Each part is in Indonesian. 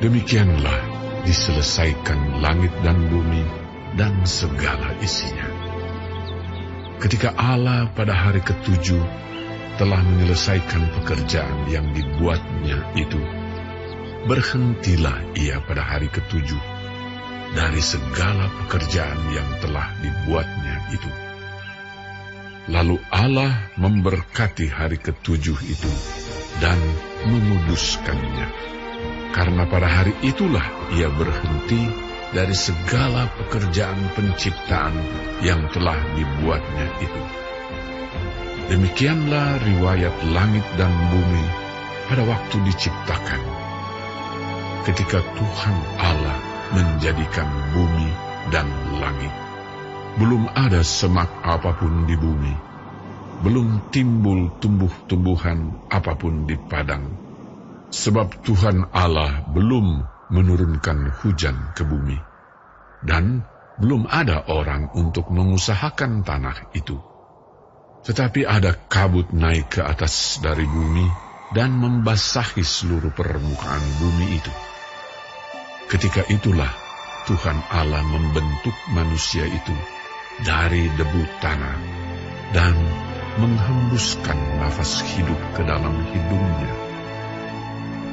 Demikianlah diselesaikan langit dan bumi dan segala isinya. Ketika Allah pada hari ketujuh telah menyelesaikan pekerjaan yang dibuatnya itu, berhentilah ia pada hari ketujuh dari segala pekerjaan yang telah dibuatnya itu. Lalu Allah memberkati hari ketujuh itu dan menguduskannya, karena pada hari itulah ia berhenti dari segala pekerjaan penciptaan yang telah dibuatnya itu. Demikianlah riwayat langit dan bumi pada waktu diciptakan. Ketika Tuhan Allah menjadikan bumi dan langit, belum ada semak apapun di bumi, belum timbul tumbuh-tumbuhan apapun di padang, sebab Tuhan Allah belum menurunkan hujan ke bumi, dan belum ada orang untuk mengusahakan tanah itu. Tetapi ada kabut naik ke atas dari bumi dan membasahi seluruh permukaan bumi itu. Ketika itulah Tuhan Allah membentuk manusia itu dari debu tanah dan menghembuskan nafas hidup ke dalam hidungnya.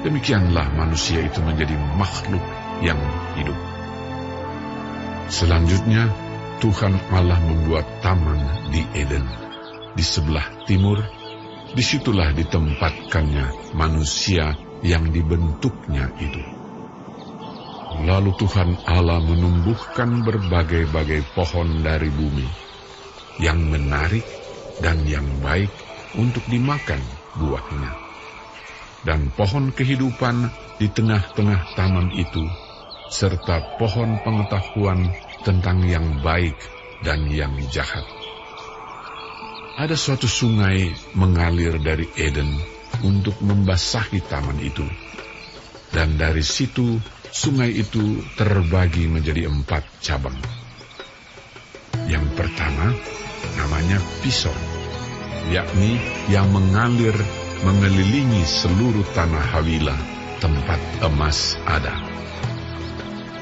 Demikianlah manusia itu menjadi makhluk yang hidup. Selanjutnya Tuhan Allah membuat taman di Eden di sebelah timur. Disitulah ditempatkannya manusia yang dibentuknya itu. Lalu Tuhan Allah menumbuhkan berbagai-bagai pohon dari bumi, yang menarik dan yang baik untuk dimakan buahnya. Dan pohon kehidupan di tengah-tengah taman itu, serta pohon pengetahuan tentang yang baik dan yang jahat. Ada suatu sungai mengalir dari Eden untuk membasahi taman itu. Dan dari situ, sungai itu terbagi menjadi 4 cabang. Yang pertama, namanya Pison, yakni yang mengalir mengelilingi seluruh tanah Hawila, tempat emas ada.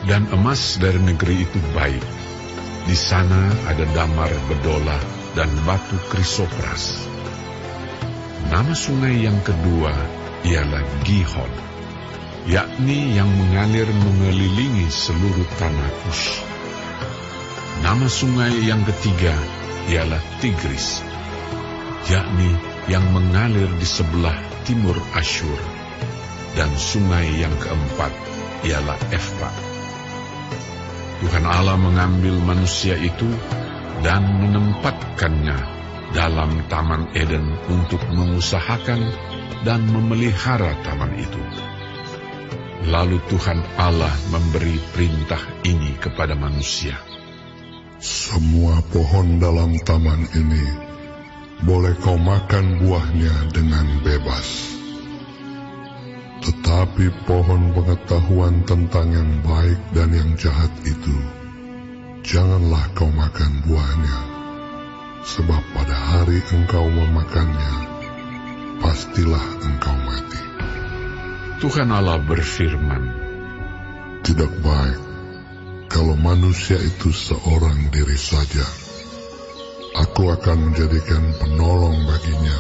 Dan emas dari negeri itu baik. Di sana ada damar bedola dan batu krisopras. Nama sungai yang kedua ialah Gihon, yakni yang mengalir mengelilingi seluruh tanah Kush. Nama sungai yang ketiga ialah Tigris, yakni yang mengalir di sebelah timur Asyur. Dan sungai yang keempat ialah Efrat. Tuhan Allah mengambil manusia itu dan menempatkannya dalam Taman Eden untuk mengusahakan dan memelihara taman itu. Lalu Tuhan Allah memberi perintah ini kepada manusia. Semua pohon dalam taman ini boleh kau makan buahnya dengan bebas. Tetapi pohon pengetahuan tentang yang baik dan yang jahat itu, janganlah kau makan buahnya, sebab pada hari engkau memakannya, pastilah engkau mati. Tuhan Allah berfirman, tidak baik kalau manusia itu seorang diri saja. Aku akan menjadikan penolong baginya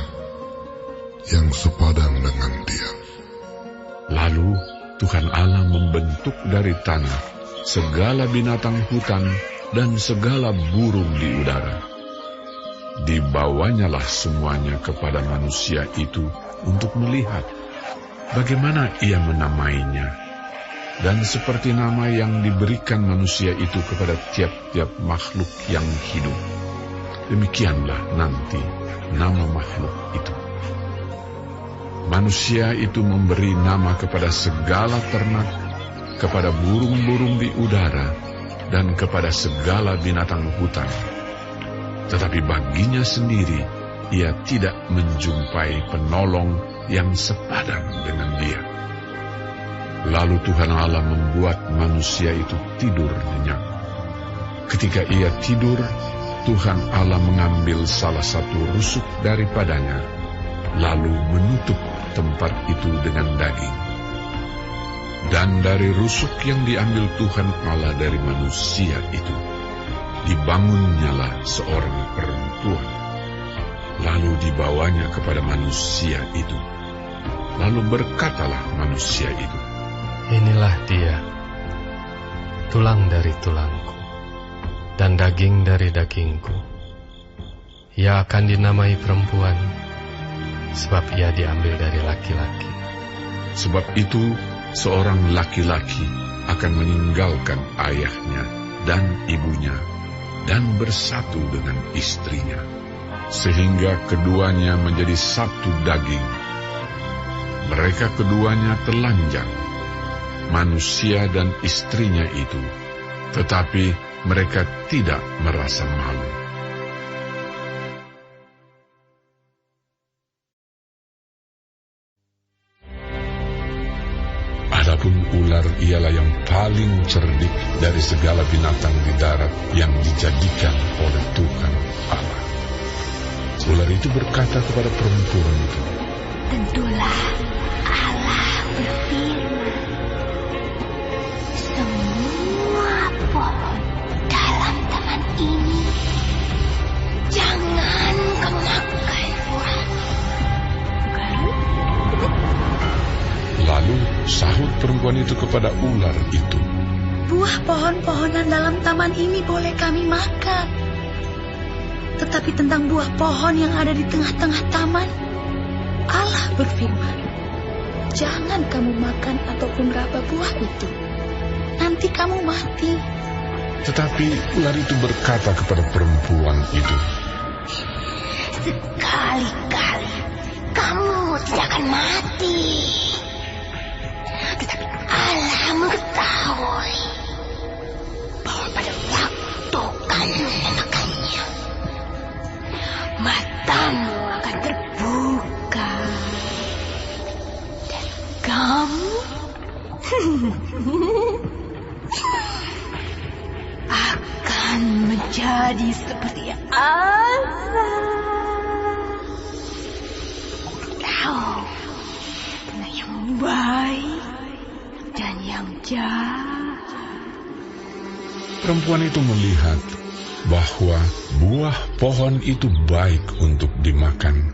yang sepadan dengan dia. Lalu Tuhan Allah membentuk dari tanah segala binatang hutan dan segala burung di udara. Dibawanyalah semuanya kepada manusia itu untuk melihat bagaimana ia menamainya. Dan seperti nama yang diberikan manusia itu kepada tiap-tiap makhluk yang hidup, demikianlah nanti nama makhluk itu. Manusia itu memberi nama kepada segala ternak, kepada burung-burung di udara, dan kepada segala binatang hutan. Tetapi baginya sendiri, ia tidak menjumpai penolong yang sepadan dengan dia. Lalu Tuhan Allah membuat manusia itu tidur nyenyak. Ketika ia tidur, Tuhan Allah mengambil salah satu rusuk daripadanya, lalu menutup tempat itu dengan daging. Dan dari rusuk yang diambil Tuhan Allah dari manusia itu, dibangunnyalah seorang perempuan. Lalu dibawanya kepada manusia itu. Lalu berkatalah manusia itu, inilah dia, tulang dari tulangku, dan daging dari dagingku. Ia akan dinamai perempuan, sebab ia diambil dari laki-laki. Sebab itu, seorang laki-laki akan meninggalkan ayahnya dan ibunya, dan bersatu dengan istrinya, sehingga keduanya menjadi satu daging. Mereka keduanya telanjang, manusia dan istrinya itu, tetapi mereka tidak merasa malu. Adapun ular ialah yang paling cerdik dari segala binatang di darat yang dijadikan oleh Tuhan Allah. Ular itu berkata kepada perempuan itu, tentulah Allah berfirman, semua pohon dalam taman ini jangan kamu makan buahnya, bukan? Lalu sahut perempuan itu kepada ular itu, buah pohon-pohonan dalam taman ini boleh kami makan. Tetapi tentang buah pohon yang ada di tengah-tengah taman, Allah berfirman, jangan kamu makan ataupun raba buah itu. Nanti kamu mati. Tetapi ular itu berkata kepada perempuan itu, sekali-kali kamu tidak akan mati. Tetapi Allah mengetahui bahwa pada waktu kamu memakannya, matamu akan terbuka dan kamu akan menjadi seperti Allah. Tahu mana yang baik dan yang jahat. perempuan itu melihat bahwa buah pohon itu baik untuk dimakan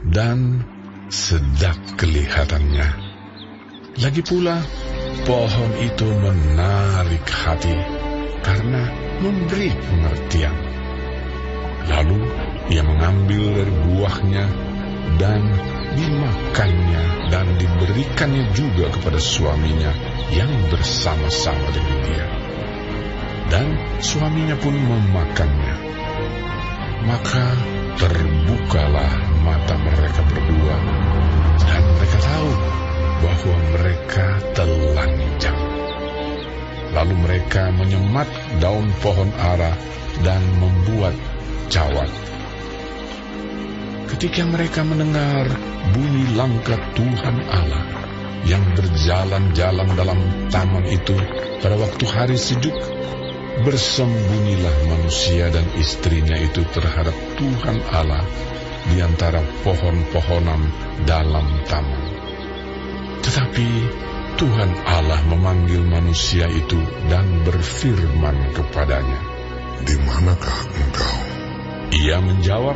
dan sedap kelihatannya. Lagi pula, pohon itu menarik hati karena memberi pengertian. Lalu ia mengambil dari buahnya dan dimakannya dan diberikannya juga kepada suaminya yang bersama-sama dengan dia. Dan suaminya pun memakannya. Maka terbukalah mata mereka berdua, dan mereka tahu bahwa mereka telanjang. Lalu mereka menyemat daun pohon ara dan membuat cawat. Ketika mereka mendengar bunyi langkah Tuhan Allah yang berjalan-jalan dalam taman itu pada waktu hari sejuk, bersembunyilah manusia dan istrinya itu terhadap Tuhan Allah di antara pohon-pohonan dalam taman. Tetapi Tuhan Allah memanggil manusia itu dan berfirman kepadanya, "Di manakah engkau?" Ia menjawab,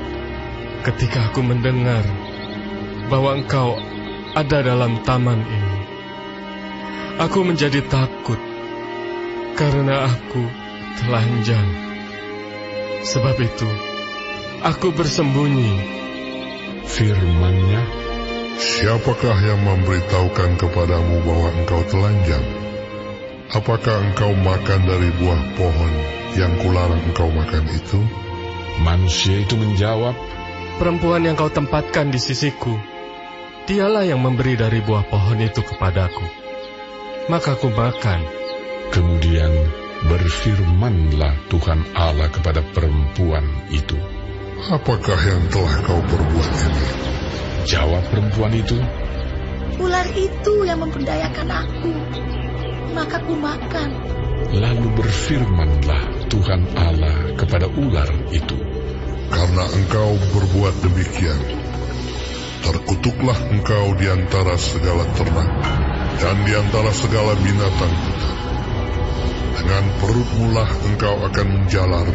ketika aku mendengar bahwa engkau ada dalam taman ini, aku menjadi takut karena aku telanjang. Sebab itu, aku bersembunyi. Firman-Nya, Siapakah yang memberitahukan kepadamu bahwa engkau telanjang? Apakah engkau makan dari buah pohon yang kularang engkau makan itu? manusia itu menjawab, Perempuan yang kau tempatkan di sisiku, dialah yang memberi dari buah pohon itu kepadaku. Maka aku makan. Kemudian berfirmanlah Tuhan Allah kepada perempuan itu. Apakah yang telah kau perbuat ini? Jawab perempuan itu, Ular itu yang memperdayakan aku, maka ku makan. lalu berfirmanlah Tuhan Allah kepada ular itu. Karena engkau berbuat demikian, terkutuklah engkau di antara segala ternak dan di antara segala binatang hutan. Dengan perutmu lah engkau akan menjalar,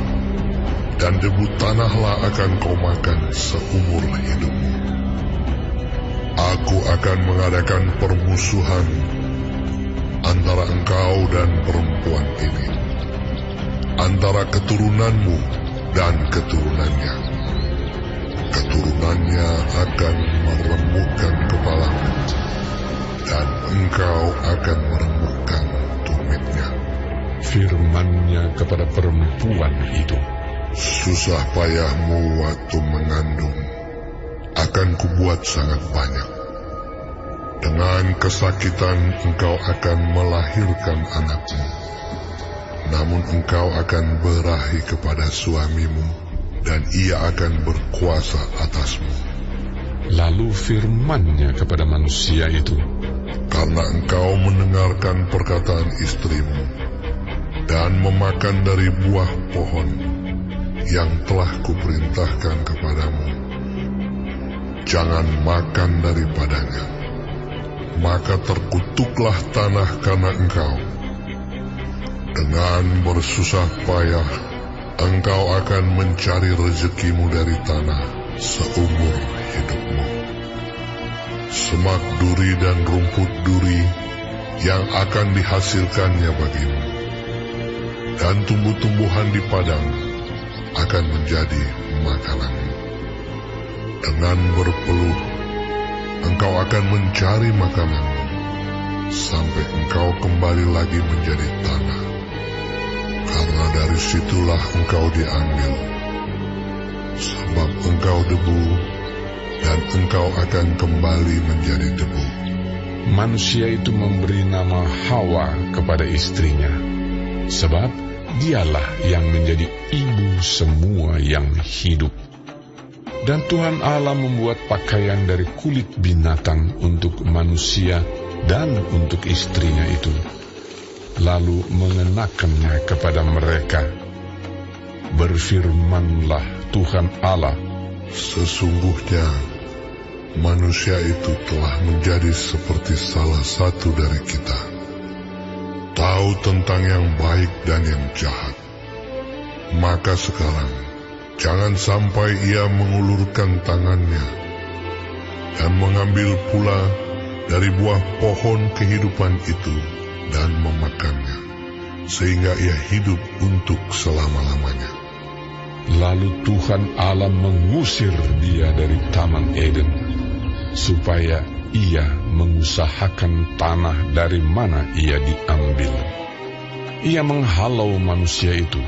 dan debu tanahlah akan kau makan seumur hidupmu. Aku akan mengadakan permusuhan antara engkau dan perempuan ini, antara keturunanmu dan keturunannya. Keturunannya akan meremukkan kepalamu, dan engkau akan meremukkan tumitnya. Firman-Nya kepada perempuan itu, susah payahmu waktu mengandung akan kubuat sangat banyak. Dengan kesakitan engkau akan melahirkan anakmu, namun engkau akan berahi kepada suamimu, dan ia akan berkuasa atasmu. Lalu firman-Nya kepada manusia itu, karena engkau mendengarkan perkataan istrimu, dan memakan dari buah pohon yang telah kuperintahkan kepadamu, jangan makan daripadanya, maka terkutuklah tanah karena engkau. Dengan bersusah payah engkau akan mencari rezekimu dari tanah seumur hidupmu. Semak duri dan rumput duri yang akan dihasilkannya bagimu, dan tumbuh-tumbuhan di padang akan menjadi makananmu. Dengan berpeluh engkau akan mencari makananmu, sampai engkau kembali lagi menjadi tanah, karena dari situlah engkau diambil. Sebab engkau debu, dan engkau akan kembali menjadi debu. manusia itu memberi nama Hawa kepada istrinya, sebab dialah yang menjadi ibu semua yang hidup. Dan Tuhan Allah membuat pakaian dari kulit binatang untuk manusia dan untuk istrinya itu, lalu mengenakannya kepada mereka. Berfirmanlah Tuhan Allah, sesungguhnya manusia itu telah menjadi seperti salah satu dari kita, tahu tentang yang baik dan yang jahat. Maka sekarang jangan sampai ia mengulurkan tangannya dan mengambil pula dari buah pohon kehidupan itu dan memakannya, sehingga ia hidup untuk selama-lamanya. Lalu Tuhan Allah mengusir dia dari Taman Eden, supaya ia mengusahakan tanah dari mana ia diambil. Ia menghalau manusia itu,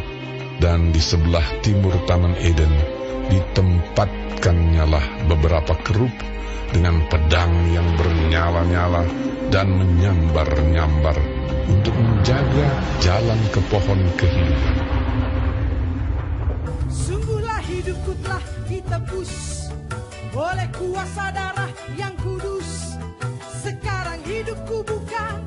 dan di sebelah timur Taman Eden ditempatkannya beberapa kerub dengan pedang yang bernyala-nyala dan menyambar-nyambar untuk menjaga jalan ke pohon kehidupan. Sungguhlah hidupku telah ditebus oleh kuasa darah yang kudus. Sekarang hidupku bukan